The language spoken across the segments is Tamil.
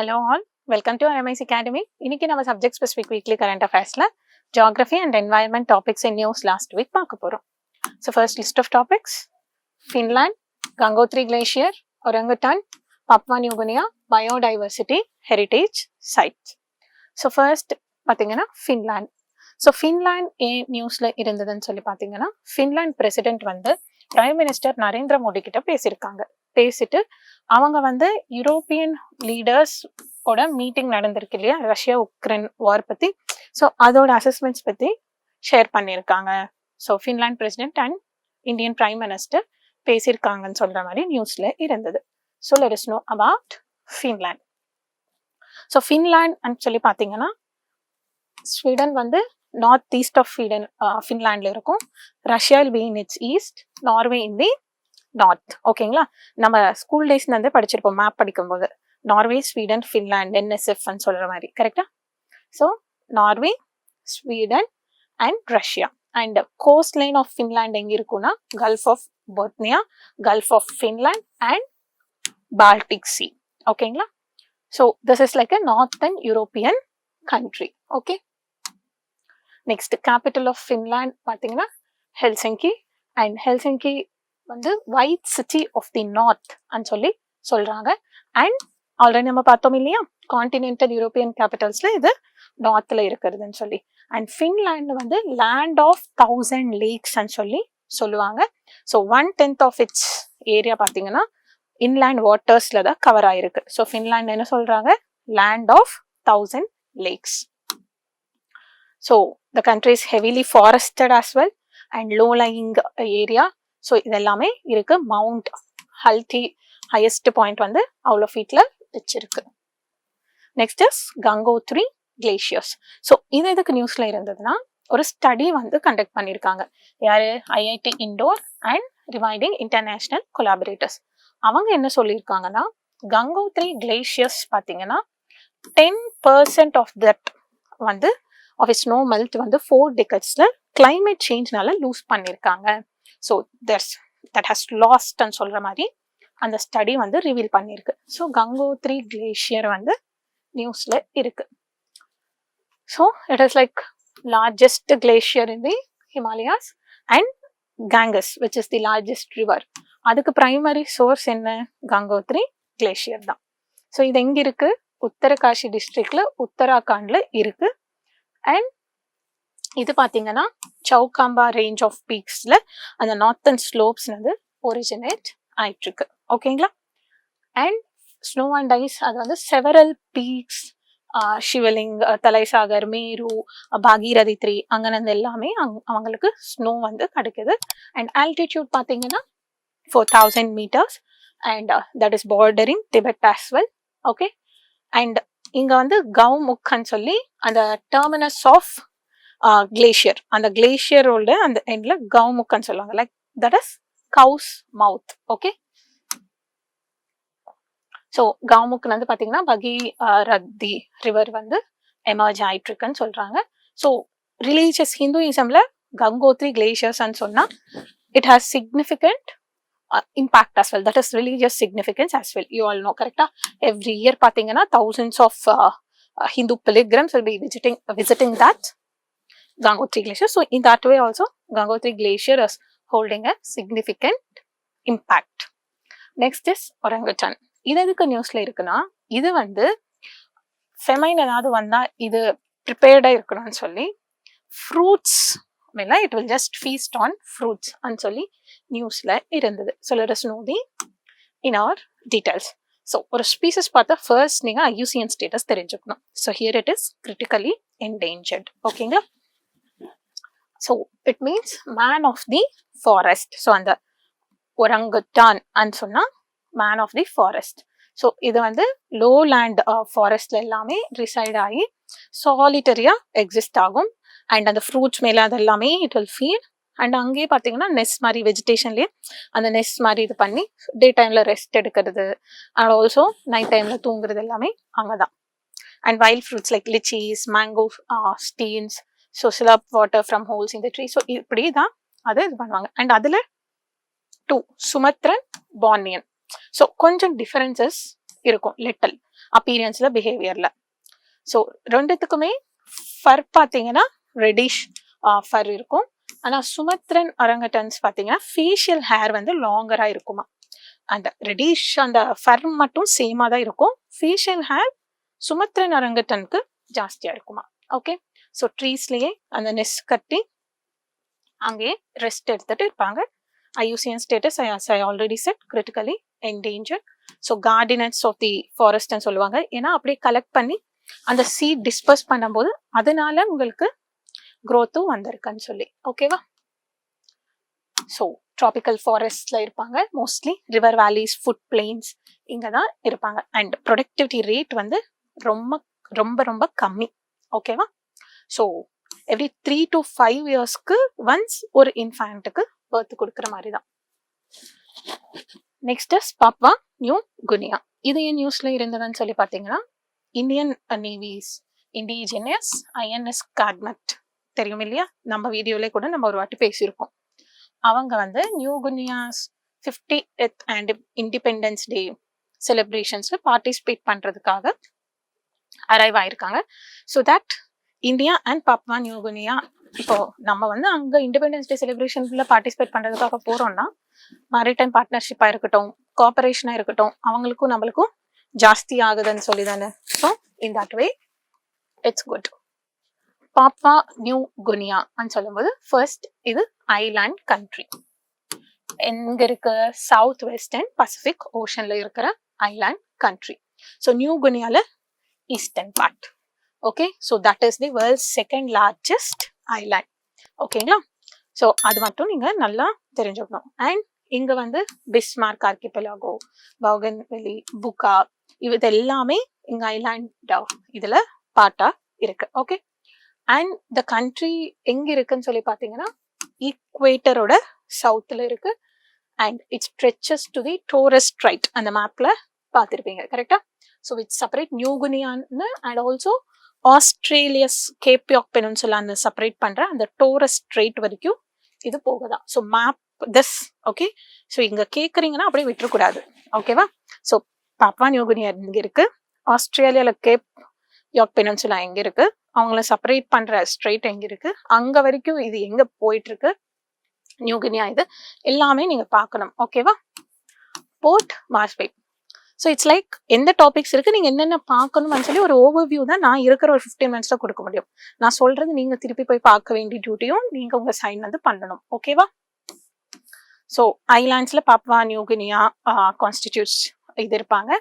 Hello all, welcome to RMIC Academy. இன்னைக்கு நம்ம subject specific weekly current affairsல geography and environment topics in news last week பார்க்க போறோம். So first list of topics: Finland, Gangotri Glacier, Orangutan, Papua New Guinea, Biodiversity, Heritage Sites. So first பாத்தீங்கன்னா Finland. So Finland நியூஸ்ல இருந்ததுன்னு சொல்லி பாத்தீங்கன்னா Finland president வந்து பிரைம் மினிஸ்டர் நரேந்திர மோடி கிட்ட பேசிட்டு அவங்க வந்து யூரோப்பியன் லீடர்ஸ் ஓட மீட்டிங் நடந்திருக்கு இல்லையா, ரஷ்யா உக்ரைன் வார் பத்தி. ஸோ அதோட அசஸ்மெண்ட்ஸ் பத்தி ஷேர் பண்ணியிருக்காங்க. So Finland president and Indian prime minister பேசியிருக்காங்கன்னு சொல்ற மாதிரி நியூஸ்ல இருந்தது. So let us know about Finland. So Finland சொல்லி பார்த்தீங்கன்னா ஸ்வீடன் வந்து நார்த் ஈஸ்ட் ஆஃப் ஃபின்லாண்ட்ல இருக்கும். Russia will be in its east, Norway in the north. ஓகேங்களா, நம்ம ஸ்கூல் டேஸ்ல இருந்தே படிச்சிருப்போம் மேப் படிக்கும்போது. நார்வே, ஸ்வீடன், ஃபின்லாண்ட், NSF சொல்ற மாதிரி. கரெக்டா? So Norway, Sweden and Russia. And coast line of Finland எங்க இருக்குன்னா gulf of Bothnia, gulf of Finland and Baltic sea. ஓகேங்களா? So this is like a northern European country. Okay, next capital of Finland பார்த்தீங்கன்னா ஹெல்சிங்கி. அண்ட் ஹெல்சிங்கி வந்து white city of the north అని சொல்லி சொல்றாங்க. அண்ட் ஆல்ரெடி நம்ம பார்த்தோம் இல்லையா, கான்டினென்டல் யூரோப்பியன் கேபிட்டல்ஸ்ல இது நார்த்ல இருக்கிறதுன்னு சொல்லி. அண்ட் ஃபின்லாண்ட் வந்து லேண்ட் ஆஃப் 1000 லேக்ஸ் சொல்லி சொல்லுவாங்க. ஸோ 1/10 ஆஃப் இட்ஸ் ஏரியா பார்த்தீங்கன்னா இன்லேண்ட் வாட்டர்ஸ்ல தான் கவர் ஆயிருக்கு. ஸோ ஃபின்லாண்ட் என்ன சொல்றாங்க, land of 1000 lakes. So the country is heavily forested as well and low lying area. So இதெல்லாமே இருக்கு. மவுண்ட் ஹல்தி ஹையஸ்ட் பாயிண்ட் வந்து அவ்வளோ ஃபீட்ல வச்சிருக்கு. Next is Gangotri glaciers. So இது எதுக்கு நியூஸ்ல இருந்ததுன்னா, ஒரு ஸ்டடி வந்து கண்டக்ட் பண்ணியிருக்காங்க. யாரு? IIT இண்டோர் அண்ட் ரிவைடிங் இன்டர்நேஷனல் கொலாபரேட்டர்ஸ். அவங்க என்ன சொல்லியிருக்காங்கன்னா, கங்கோத்ரி கிளேஷியர்ஸ் பார்த்தீங்கன்னா 10% ஆஃப் தட் வந்து ஆஃப் இட்ஸ் ஸ்னோ மெல்ட் வந்து 4 decadesல கிளைமேட் சேஞ்ச்னால லூஸ் பண்ணியிருக்காங்க. ஸோ தட் ஹஸ் லாஸ்ட் சொல்ற மாதிரி அந்த ஸ்டடி வந்து ரிவீல் பண்ணியிருக்கு. ஸோ கங்கோத்ரி கிளேஷியர் வந்து நியூஸ்ல இருக்கு. So it is like largest glacier in the Himalayas and Ganges, which is the largest river. அதுக்கு பிரைமரி சோர்ஸ் என்ன? கங்கோத்ரி கிளேஷியர் தான். ஸோ இது எங்க இருக்கு? உத்தரகாஷி டிஸ்ட்ரிக்ட்ல உத்தராகண்ட்ல இருக்கு. அண்ட் இது பார்த்தீங்கன்னா சௌகாம்பா ரேஞ்ச் ஆஃப் பீக்ஸ்ல அந்த நார்த்தன் ஸ்லோப்ஸ் வந்து ஒரிஜினேட் ஆயிட்டு இருக்கு. ஓகேங்களா? அண்ட் ஸ்னோ அண்ட் ஐஸ் அது வந்து செவரல் பீக்ஸ், சிவலிங், தலைசாகர், மேரு, பாகீரதி 3 அங்கனது எல்லாமே அவங்களுக்கு ஸ்னோ வந்து கிடைக்குது. அண்ட் ஆல்டிடியூட் பார்த்தீங்கன்னா 4000 meters and that is bordering Tibet as well. Okay, and இங்க வந்து கவுமுக்னு சொல்லி அந்த டெர்மினஸ் ஆஃப் கிளேஷியர், அந்த கிளேஷியரோட அந்த எண்ட்ல கவுமுக்னு சொல்லுவாங்க. Like that is cows mouth. Okay, so கவுமுக்னு வந்து பார்த்தீங்கன்னா பகீரதி ரிவர் வந்து எமர்ஜ் ஆயிட்டு இருக்குன்னு சொல்றாங்க. ஸோ ரிலீஜியஸ் ஹிந்துயிசம்ல கங்கோத்ரி கிளேஷியர்ஸ்ன்னு சொன்னா it has significant impact as well. That is religious significance as well. You all know, correcta? Every year பாத்தீங்கன்னா thousands of Hindu pilgrims will be visiting that Gangotri glacier. So in that way also Gangotri glacier is holding a significant impact. Next is orangutan. இது எதுக்கு நியூஸ்ல இருக்குன்னா, இது வந்து ஃபெமைன் ஏதாவது வந்தா இது ப்ரிப்பேர்டா இருக்கணும்னு சொல்லி ஃப்ரூட்ஸ் மேல it will just feast on fruits அன்னு சொல்லி நியூஸ்ல இருந்தது. So let us know the in our details. So ஒரு ஸ்பீசஸ் பார்த்தா ஃபர்ஸ்ட் நீங்க IUCN ஸ்டேட்டஸ் தெரிஞ்சுக்கணும். So here it is critically endangered. ஓகேங்களா? So it means man of the forest. So அந்த ஒரங்குட்டான் அன்னு சொன்னா man of the forest. So இது வந்து லோ லேண்ட் ஃபாரஸ்ட்ல எல்லாமே ரிசைட் ஆகி சாலிட்டரியா எக்ஸிஸ்ட் ஆகும். அண்ட் அந்த ஃப்ரூட்ஸ் மேலே அது எல்லாமே இட் வில் ஃபீட். அண்ட் அங்கேயே பார்த்தீங்கன்னா நெஸ்ட் மாதிரி வெஜிடேஷன்லேயே அந்த நெஸ்ட் மாதிரி இது பண்ணி டே டைம்ல ரெஸ்ட் எடுக்கிறது அண்ட் ஆல்சோ நைட் டைம்ல தூங்குறது எல்லாமே அங்கே தான். And wild fruits like lychees, mangosteens, so slurp water from holes in the tree. So இப்படி தான் அதை இது பண்ணுவாங்க. அண்ட் அதில் 2 சுமத்ரன், பார்னியன். ஸோ கொஞ்சம் டிஃபரன்சஸ் இருக்கும், லிட்டில் அப்பீரியன்ஸ்ல, பிஹேவியர்ல. ஸோ ரெண்டுத்துக்குமே ஃபர் பார்த்தீங்கன்னா ரெடிஷ் ஃபர் இருக்கும். ஆனால் சுமத்ரன் அரங்கட்டன்ஸ் பார்த்தீங்கன்னா ஃபேஷியல் ஹேர் வந்து லாங்கரா இருக்குமா. அந்த ரெடிஷ் அந்த ஃபர் மட்டும் சேமா தான் இருக்கும். ஃபேஷியல் ஹேர் சுமத்ரன் அரங்கட்டனுக்கு ஜாஸ்தியா இருக்குமா. ஓகே, ஸோ ட்ரீஸ்லயே அந்த நெஸ்ட் கட்டி அங்கேயே ரெஸ்ட் எடுத்துட்டு இருப்பாங்க. IUCN status I already said critically endangered. So gardeners of the ஃபாரஸ்ட்னு சொல்லுவாங்க. ஏன்னா அப்படியே கலெக்ட் பண்ணி அந்த சீட் டிஸ்பர்ஸ் பண்ணும்போது அதனால உங்களுக்கு க்ரோத்தும் வந்திருக்குன்னு சொல்லி. ஓகேவா. ஸோ ட்ராபிக்கல் ஃபாரஸ்ட்ல இருப்பாங்க. மோஸ்ட்லி ரிவர் வேலிஸ், ஃபுட் பிளெயின்ஸ் இங்கே தான் இருப்பாங்க. அண்ட் ப்ரொடக்டிவிட்டி ரேட் வந்து ரொம்ப ரொம்ப ரொம்ப கம்மி. ஓகேவா. ஸோ எவ்ரி 3 to 5 இயர்ஸ்க்கு ஒன்ஸ் ஒரு இன்ஃபேண்ட்டுக்கு பர்த் கொடுக்குற மாதிரி தான். Next Papua New Guinea. இது ஏன் நியூஸ்ல இருந்ததுன்னு சொல்லி பார்த்தீங்கன்னா, Indian navy's indigenous INS Kadmatt தெரியும் இல்லையா, நம்ம வீடியோலே கூட நம்ம ஒரு வாட்டி பேசியிருக்கோம். அவங்க வந்து New Guinea's 50th and independence day செலிப்ரேஷன்ஸ்ல பார்ட்டிசிபேட் பண்றதுக்காக அரைவ் ஆயிருக்காங்க. So that India and Papua New Guinea, இப்போ நம்ம வந்து அங்க இண்டிபெண்டன்ஸ் டே செலிப்ரேஷன்ல பார்ட்டிசிபேட் பண்றதுக்காக போறோம்னா, மேரிடைம் பார்ட்னர்ஷிப்பா இருக்கட்டும், கோஆபரேஷனா இருக்கட்டும், அவங்களுக்கும் நம்மளுக்கும் ஜாஸ்தி ஆகுதுன்னு சொல்லி தானே. So in that way it's good. Papua New குனியான்னு சொல்லும்போது ஃபர்ஸ்ட் இது ஐலாண்ட் கண்ட்ரி. எங்க இருக்கு? சவுத் வெஸ்டர்ன் பசிபிக் ஓஷன்ல இருக்கிற ஐலாண்ட் கண்ட்ரி. ஸோ நியூ குனியால eastern part. Okay, so that is the world's second largest island. ஓகேங்களா. ஸோ அது மட்டும் நீங்க நல்லா தெரிஞ்சுக்கணும். அண்ட் இங்க வந்து பிஸ்மார்க் ஆர்கிபெலாகோ, பௌகன்வெலி, புகா, இது எல்லாமே இங்க ஐலாண்ட் இதுல பார்ட்டா இருக்கு. ஓகே, அண்ட் த கண்ட்ரி எங்க இருக்குன்னு சொல்லி பாத்தீங்கன்னா ஈக்வேட்டரோட சவுத்துல இருக்கு. And it stretches to the Torres Strait. அந்த மேப்ல பார்த்துருப்பீங்க கரெக்டா. ஸோ இட்ஸ் செப்பரேட் நியூ குனியான்னு அண்ட் ஆல்சோ ஆஸ்திரேலியஸ் கேப்யாக் பெனின்சுலான்னு செப்பரேட் பண்ற அந்த டோரஸ் ஸ்ட்ரைட் வரைக்கும் இது போகுதான். So map this. Okay, so இங்க கேக்குறீங்கன்னா அப்படியே விட்டுறக்கூடாது. ஓகேவா. ஸோ பாப்வா நியூ குனியா இங்க இருக்கு, ஆஸ்திரேலியால கேப் யாக் பெனின்சுலா எங்க இருக்கு, அவங்கள செப்பரேட் பண்ற ஸ்ட்ரைட் எங்க இருக்கு, அங்க வரைக்கும் இது எங்க போயிட்டு இருக்கு நியூ கினியா, இது எல்லாமே நீங்க பார்க்கணும். ஓகேவா. போர்ட் மார்ஸ்பே. ஸோ இட்ஸ் லைக் எந்த டாபிக்ஸ் இருக்கு, நீங்க என்னென்ன பார்க்கணும்னு சொல்லி ஒரு ஓவர்வியூ தான் நான் இருக்கிற ஒரு 15 மினிட்ஸ்ல கொடுக்க முடியும். நான் சொல்றது நீங்க திருப்பி போய் பார்க்க வேண்டிய டியூட்டியும் நீங்க உங்க சைன் வந்து பண்ணணும். ஓகேவா. ஸோ ஐலாண்ட்ஸ்ல பாப்வா நியூ கினியா கான்ஸ்டிடியூட்ஸ் இது இருப்பாங்க.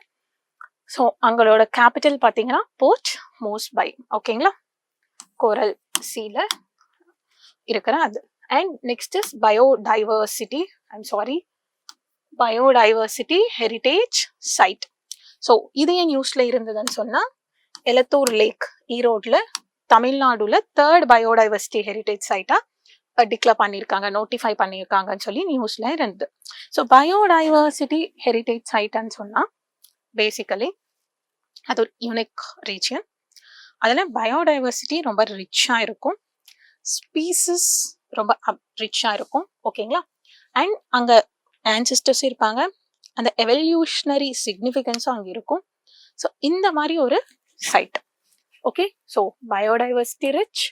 ஸோ அவங்களோட கேபிட்டல் பார்த்தீங்கன்னா போர்ட் மோர்ஸ்பை. ஓகேங்களா, கோரல் சீல இருக்கிற அது. And next is biodiversity, biodiversity heritage site. So இது ஏன் நியூஸ்ல இருந்ததுன்னு சொன்னா, எலத்தூர் லேக் ஈரோட்ல தமிழ்நாடுல 3rd பயோடைவர்சிட்டி ஹெரிட்டேஜ் சைட்டா டிக்ளேர் பண்ணியிருக்காங்க, நோட்டிஃபை பண்ணியிருக்காங்கன்னு சொல்லி நியூஸ்ல இருந்தது. ஸோ பயோடைவர்சிட்டி ஹெரிட்டேஜ் சைட்ன்னு சொன்னா பேசிக்கலி அது ஒரு யூனிக் ரீஜியன். அதில் பயோடைவர்சிட்டி ரொம்ப ரிச்சாக இருக்கும், ஸ்பீசிஸ் ரொம்ப ரிச்சாக இருக்கும். ஓகேங்களா. அண்ட் அங்கே ஆன்சிஸ்டர்ஸ் இருப்பாங்க, அந்த எவல்யூஷனரி சிக்னிஃபிகன்ஸும் அங்கே இருக்கும். ஸோ இந்த மாதிரி ஒரு site. Okay, so biodiversity rich,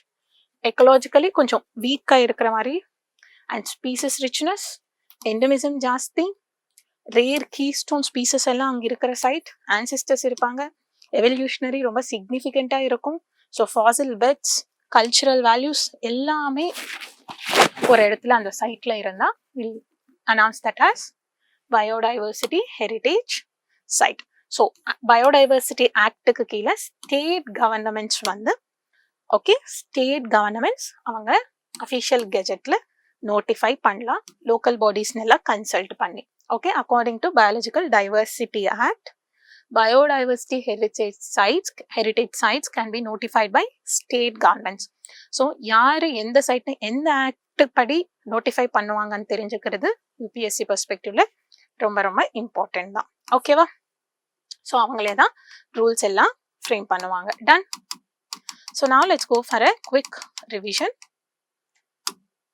ecologically கொஞ்சம் வீக்காக இருக்கிற மாதிரி, அண்ட் ஸ்பீசிஸ் ரிச்னஸ், எண்டமிசம் ஜாஸ்தி, ரேர் கீஸ்டோன் ஸ்பீசஸ் எல்லாம் அங்கே இருக்கிற சைட், ஆன்சிஸ்டர்ஸ் இருப்பாங்க, எவல்யூஷனரி ரொம்ப சிக்னிஃபிகண்ட்டாக இருக்கும். So fossil beds, cultural values எல்லாமே ஒரு இடத்துல அந்த சைட்ல இருந்தால் will announce that as biodiversity heritage site. So biodiversity ஆக்டுக்கு கீழே ஸ்டேட் கவர்னமெண்ட்ஸ் வந்து ஸ்டேட் கவர்னமெண்ட்ஸ் அவங்க அஃபிஷியல் கெஜெட்ல நோட்டிஃபை பண்ணலாம், லோக்கல் பாடிஸ்னு எல்லாம் கன்சல்ட் பண்ணி. Okay, according to Biological Diversity Act, biodiversity heritage sites can be notified by state governments. So யாரு எந்த சைட்ல எந்த ஆக்ட் படி நோட்டிஃபை பண்ணுவாங்கன்னு தெரிஞ்சுக்கிறது UPSC பெர்ஸ்பெக்டிவ்ல ரொம்ப ரொம்ப இம்பார்ட்டன்ட் தான். ஓகேவா. ஸோ அவங்களே தான் ரூல்ஸ் எல்லாம் ஃப்ரேம் பண்ணுவாங்க. Done. So now let's go for a quick revision.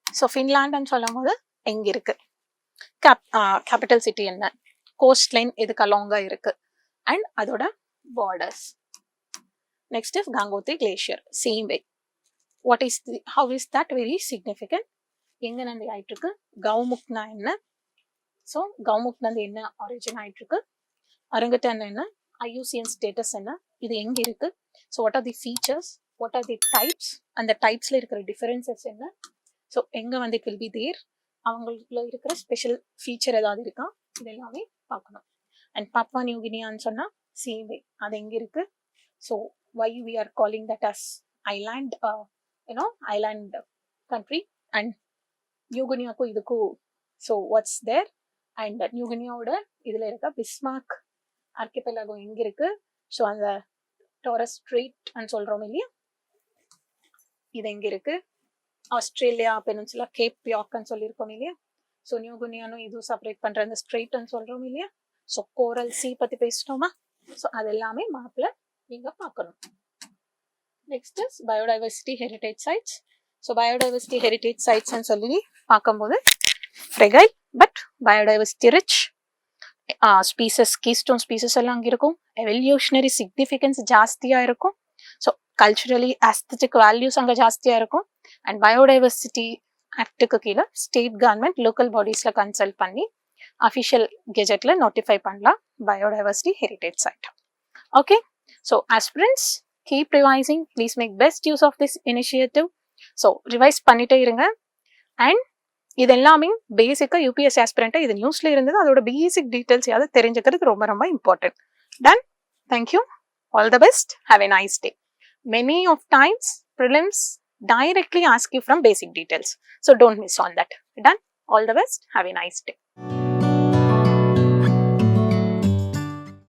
So ஃபின்லாண்டுன்னு சொல்லும் போது எங்க இருக்கு, கேபிட்டல் சிட்டி என்ன, கோஸ்ட் லைன் எதுக்கு அலாங்கா இருக்கு, and அதோட borders. Next is Gangotri Glacier, same way. How is that very significant? எங்க நந்தி ஆயிட்டு இருக்கு? கவுமுக்னா என்ன? ஸோ கவுமுக்னா என்ன ஆரிஜின் ஆயிட்டு இருக்கு? அரங்கட்டன் என்ன? IUCN ஸ்டேட்டஸ் என்ன? இது எங்க இருக்கு? So what are the features, what are the types, அந்த டைப்ஸ்ல இருக்கிற டிஃபரன்சஸ் என்ன? ஸோ எங்க வந்து இட் வில் பி தேர், அவங்களுக்குள்ள இருக்கிற ஸ்பெஷல் ஃபீச்சர் ஏதாவது இருக்கா, இது எல்லாமே பார்க்கணும். அண்ட் பாப்புவா நியூ கினியான்னு சொன்னா சேம் வே, அது எங்க இருக்கு? So why we are calling that as island, island country. And New கினியாக்கும் இதுக்கும் so what's there, and New கினியாவோட இதுல இருக்க பிஸ்மார்க் ஆர்கிபெலாகோ எங்க இருக்கு? ஸோ அந்த டாரஸ் ஸ்ட்ரெய்ட் சொல்றோம் இல்லையா, இது எங்க இருக்கு? ஆஸ்திரேலியா பெனின்சுலா கேப் யாக்னு சொல்லியிருக்கோம் இல்லையா. ஸோ நியூ கினியானும் இதுவும் செப்பரேட் பண்ற அந்த ஸ்ட்ரெய்ட்னு சொல்றோம் இல்லையா. ஸோ கோரல் சி பத்தி பேசிட்டோமா. ஸோ அது எல்லாமே மேப்ல நீங்க பார்க்கணும். Next is biodiversity heritage sites. So biodiversity heritage சைட்ஸ்ன்னு சொல்லி பார்க்கும்போது fragile but biodiversity rich species, keystone species எல்லாம் அங்கே இருக்கும். எவல்யூஷனரி சிக்னிஃபிகன்ஸ் ஜாஸ்தியா இருக்கும். ஸோ கல்ச்சுரலி அஸ்தட்டிக் வேல்யூஸ் அங்கே ஜாஸ்தியா இருக்கும். அண்ட் பயோடைவர்சிட்டி ஆக்டுக்கு கீழே ஸ்டேட் கவர்மெண்ட் லோக்கல் பாடிஸ்ல கன்சல்ட் பண்ணி அஃபிஷியல் கெஜெட்ல நோட்டிஃபை பண்ணலாம் biodiversity heritage site. Okay, so aspirants keep revising, please make best use of this initiative. So revise பண்ணிட்டே இருங்க. அண்ட் இது எல்லாமே பேசிக்காக யூபிஎஸ்சி ஆஸ்பிரண்ட்டை இது நியூஸ்ல இருந்தது, அதோட பேசிக் டீட்டெயில்ஸ் யாவது தெரிஞ்சுக்கிறது ரொம்ப ரொம்ப important. Done, thank you, all the best, have a nice day. Many of times prelims directly ask you from basic details, so don't miss on that. Done, all the best, have a nice day.